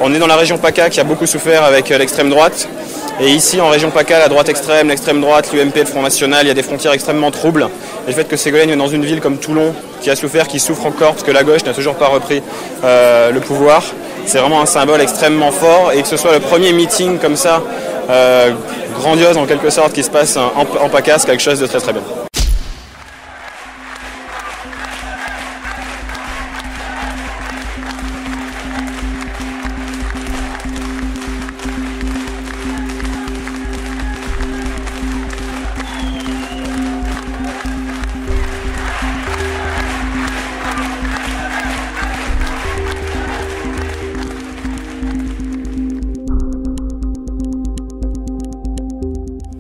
On est dans la région PACA qui a beaucoup souffert avec l'extrême droite. Et ici, en région PACA, la droite extrême, l'extrême droite, l'UMP, le Front National, il y a des frontières extrêmement troubles. Et le fait que Ségolène vienne dans une ville comme Toulon, qui a souffert, qui souffre encore, parce que la gauche n'a toujours pas repris le pouvoir, c'est vraiment un symbole extrêmement fort. Et que ce soit le premier meeting comme ça, grandiose en quelque sorte, qui se passe en PACA, c'est quelque chose de très très bien.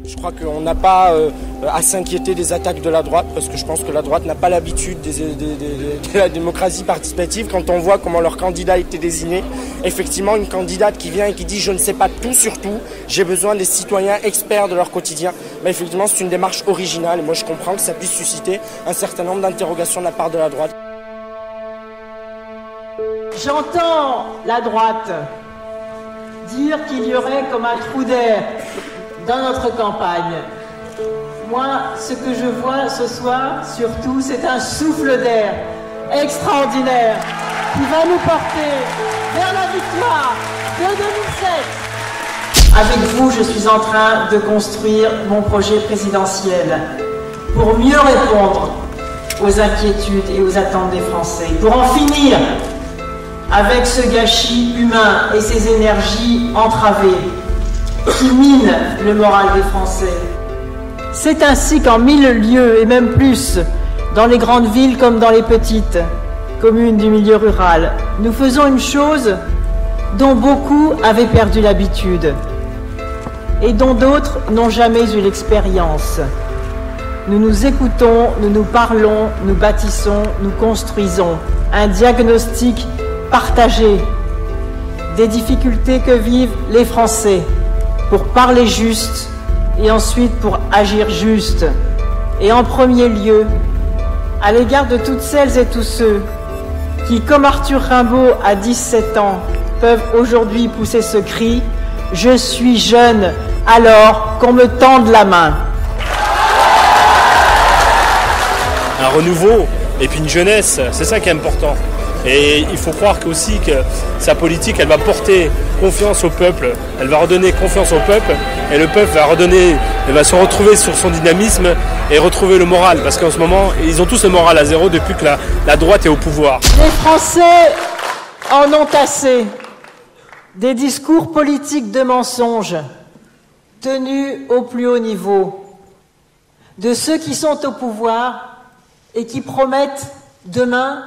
Je crois qu'on n'a pas à s'inquiéter des attaques de la droite, parce que je pense que la droite n'a pas l'habitude de la démocratie participative. Quand on voit comment leur candidat a été désigné, effectivement une candidate qui vient et qui dit « je ne sais pas tout sur tout, j'ai besoin des citoyens experts de leur quotidien », effectivement c'est une démarche originale et moi je comprends que ça puisse susciter un certain nombre d'interrogations de la part de la droite. J'entends la droite dire qu'il y aurait comme un trou d'air dans notre campagne. Moi, ce que je vois ce soir, surtout, c'est un souffle d'air extraordinaire qui va nous porter vers la victoire de 2007. Avec vous, je suis en train de construire mon projet présidentiel pour mieux répondre aux inquiétudes et aux attentes des Français, pour en finir avec ce gâchis humain et ces énergies entravées qui minent le moral des Français. C'est ainsi qu'en 1000 lieux, et même plus, dans les grandes villes comme dans les petites communes du milieu rural, nous faisons une chose dont beaucoup avaient perdu l'habitude et dont d'autres n'ont jamais eu l'expérience. Nous nous écoutons, nous nous parlons, nous bâtissons, nous construisons un diagnostic partagé des difficultés que vivent les Français pour parler juste et ensuite pour agir juste. Et en premier lieu, à l'égard de toutes celles et tous ceux qui, comme Arthur Rimbaud à 17 ans, peuvent aujourd'hui pousser ce cri « Je suis jeune, alors qu'on me tende la main ». Un renouveau et puis une jeunesse, c'est ça qui est important. Et il faut croire aussi que sa politique, elle va porter confiance au peuple, elle va redonner confiance au peuple, et le peuple va se retrouver sur son dynamisme et retrouver le moral. Parce qu'en ce moment, ils ont tous le moral à zéro depuis que la droite est au pouvoir. Les Français en ont assez des discours politiques de mensonges tenus au plus haut niveau, de ceux qui sont au pouvoir et qui promettent demain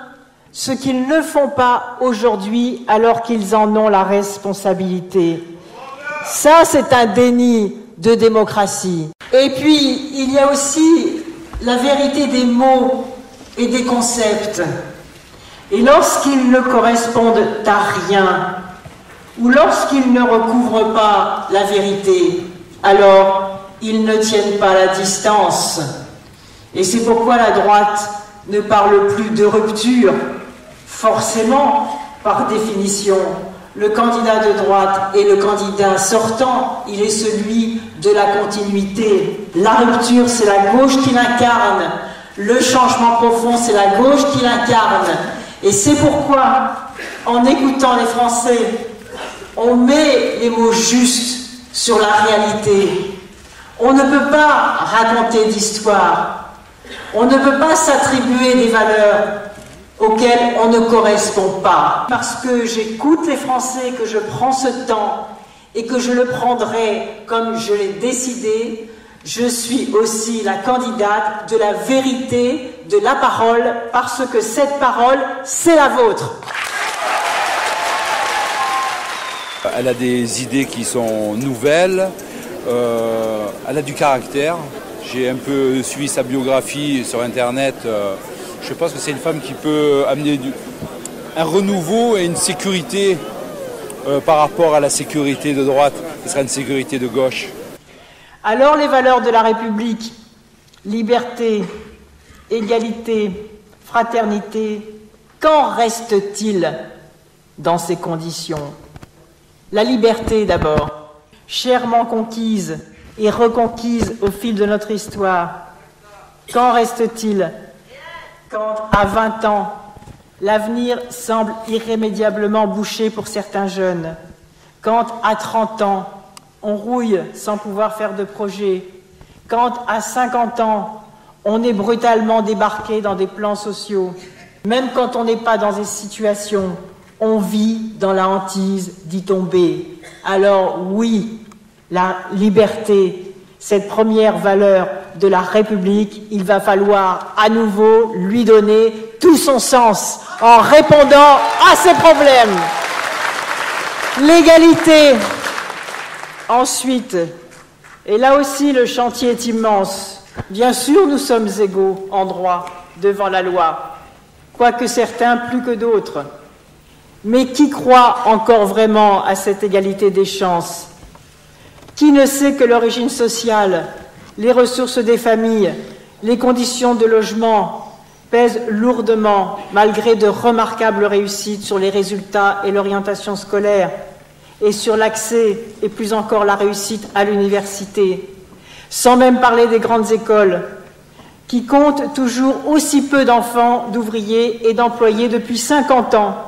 ce qu'ils ne font pas aujourd'hui alors qu'ils en ont la responsabilité. Ça, c'est un déni de démocratie. Et puis, il y a aussi la vérité des mots et des concepts. Et lorsqu'ils ne correspondent à rien, ou lorsqu'ils ne recouvrent pas la vérité, alors ils ne tiennent pas la distance. Et c'est pourquoi la droite ne parle plus de rupture. Forcément, par définition, le candidat de droite et le candidat sortant, il est celui de la continuité. La rupture, c'est la gauche qui l'incarne. Le changement profond, c'est la gauche qui l'incarne. Et c'est pourquoi, en écoutant les Français, on met les mots justes sur la réalité. On ne peut pas raconter d'histoire. On ne peut pas s'attribuer des valeurs auxquelles on ne correspond pas. Parce que j'écoute les Français, que je prends ce temps et que je le prendrai comme je l'ai décidé, je suis aussi la candidate de la vérité, de la parole, parce que cette parole, c'est la vôtre. Elle a des idées qui sont nouvelles, elle a du caractère. J'ai un peu suivi sa biographie sur Internet. Je pense que c'est une femme qui peut amener un renouveau et une sécurité par rapport à la sécurité de droite, qui sera une sécurité de gauche. Alors les valeurs de la République, liberté, égalité, fraternité, qu'en reste-t-il dans ces conditions? La liberté d'abord, chèrement conquise et reconquise au fil de notre histoire. Qu'en reste-t-il quand, à 20 ans, l'avenir semble irrémédiablement bouché pour certains jeunes? Quand, à 30 ans, on rouille sans pouvoir faire de projet? Quand, à 50 ans, on est brutalement débarqué dans des plans sociaux? Même quand on n'est pas dans des situations, on vit dans la hantise d'y tomber. Alors oui, la liberté, cette première valeur de la République, il va falloir à nouveau lui donner tout son sens en répondant à ces problèmes. L'égalité, ensuite, et là aussi le chantier est immense. Bien sûr, nous sommes égaux en droit devant la loi, quoique certains plus que d'autres. Mais qui croit encore vraiment à cette égalité des chances? Qui ne sait que l'origine sociale, les ressources des familles, les conditions de logement pèsent lourdement, malgré de remarquables réussites, sur les résultats et l'orientation scolaire, et sur l'accès, et plus encore la réussite à l'université, sans même parler des grandes écoles, qui comptent toujours aussi peu d'enfants, d'ouvriers et d'employés depuis 50 ans,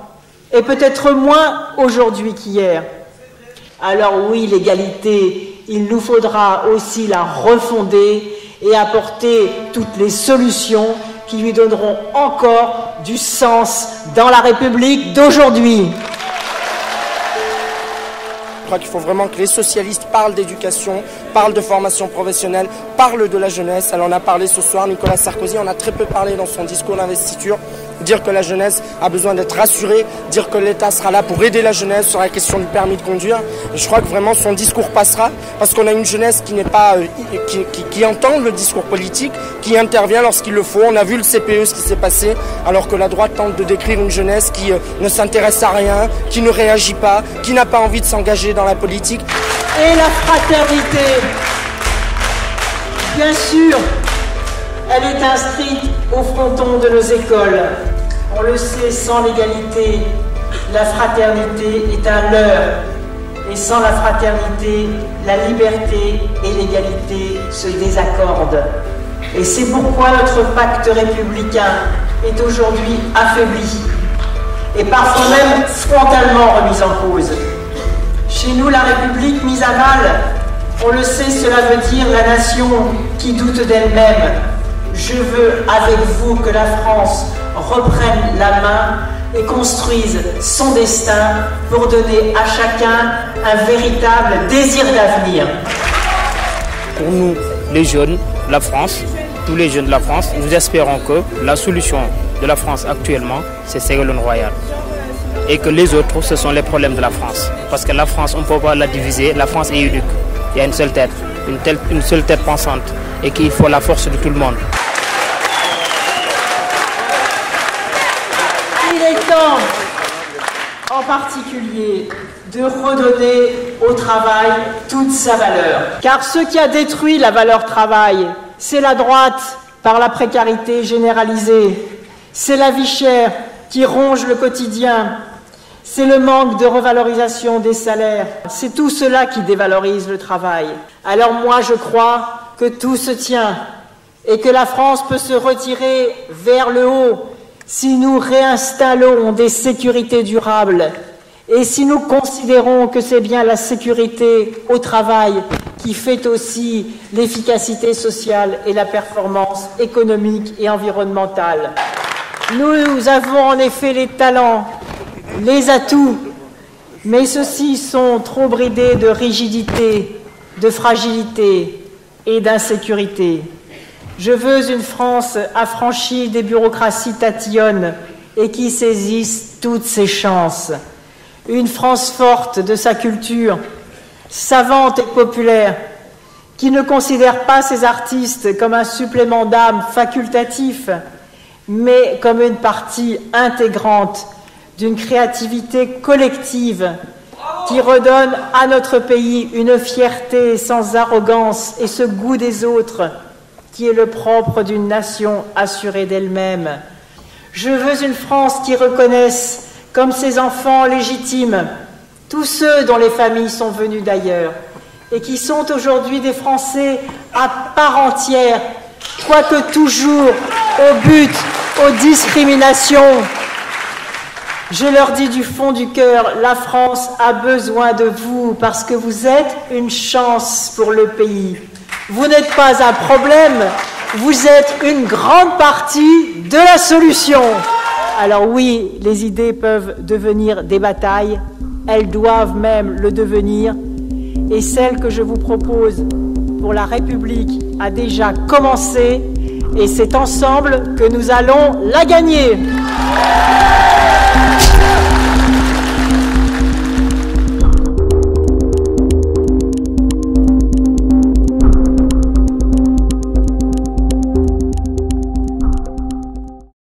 et peut-être moins aujourd'hui qu'hier. Alors oui, l'égalité, il nous faudra aussi la refonder et apporter toutes les solutions qui lui donneront encore du sens dans la République d'aujourd'hui. Je crois qu'il faut vraiment que les socialistes parlent d'éducation, parlent de formation professionnelle, parlent de la jeunesse. Elle en a parlé ce soir, Nicolas Sarkozy en a très peu parlé dans son discours d'investiture. Dire que la jeunesse a besoin d'être rassurée, dire que l'État sera là pour aider la jeunesse sur la question du permis de conduire. Et je crois que vraiment son discours passera parce qu'on a une jeunesse qui n'est pas qui entend le discours politique, qui intervient lorsqu'il le faut. On a vu le CPE, ce qui s'est passé, alors que la droite tente de décrire une jeunesse qui ne s'intéresse à rien, qui ne réagit pas, qui n'a pas envie de s'engager dans la politique. Et la fraternité, bien sûr, elle est inscrite au fronton de nos écoles. On le sait, sans l'égalité, la fraternité est un leurre. Et sans la fraternité, la liberté et l'égalité se désaccordent. Et c'est pourquoi notre pacte républicain est aujourd'hui affaibli et parfois même frontalement remis en cause. Chez nous, la République mise à mal, on le sait, cela veut dire la nation qui doute d'elle-même. Je veux avec vous que la France reprenne la main et construise son destin pour donner à chacun un véritable désir d'avenir. Pour nous, les jeunes, la France, tous les jeunes de la France, nous espérons que la solution de la France actuellement, c'est Ségolène Royal. Et que les autres, ce sont les problèmes de la France. Parce que la France, on ne peut pas la diviser, la France est unique. Il y a une seule tête pensante, et qu'il faut la force de tout le monde. Il est temps, en particulier, de redonner au travail toute sa valeur. Car ce qui a détruit la valeur travail, c'est la droite par la précarité généralisée. C'est la vie chère qui ronge le quotidien. C'est le manque de revalorisation des salaires. C'est tout cela qui dévalorise le travail. Alors moi, je crois que tout se tient et que la France peut se retirer vers le haut si nous réinstallons des sécurités durables et si nous considérons que c'est bien la sécurité au travail qui fait aussi l'efficacité sociale et la performance économique et environnementale. Nous avons en effet les talents, les atouts, mais ceux-ci sont trop bridés de rigidité, de fragilité et d'insécurité. Je veux une France affranchie des bureaucraties tatillonnes et qui saisisse toutes ses chances. Une France forte de sa culture, savante et populaire, qui ne considère pas ses artistes comme un supplément d'âme facultatif, mais comme une partie intégrante d'une créativité collective qui redonne à notre pays une fierté sans arrogance et ce goût des autres qui est le propre d'une nation assurée d'elle-même. Je veux une France qui reconnaisse comme ses enfants légitimes tous ceux dont les familles sont venues d'ailleurs et qui sont aujourd'hui des Français à part entière, quoique toujours au but, aux discriminations. Je leur dis du fond du cœur, la France a besoin de vous parce que vous êtes une chance pour le pays. Vous n'êtes pas un problème, vous êtes une grande partie de la solution. Alors oui, les idées peuvent devenir des batailles, elles doivent même le devenir. Et celle que je vous propose pour la République a déjà commencé et c'est ensemble que nous allons la gagner.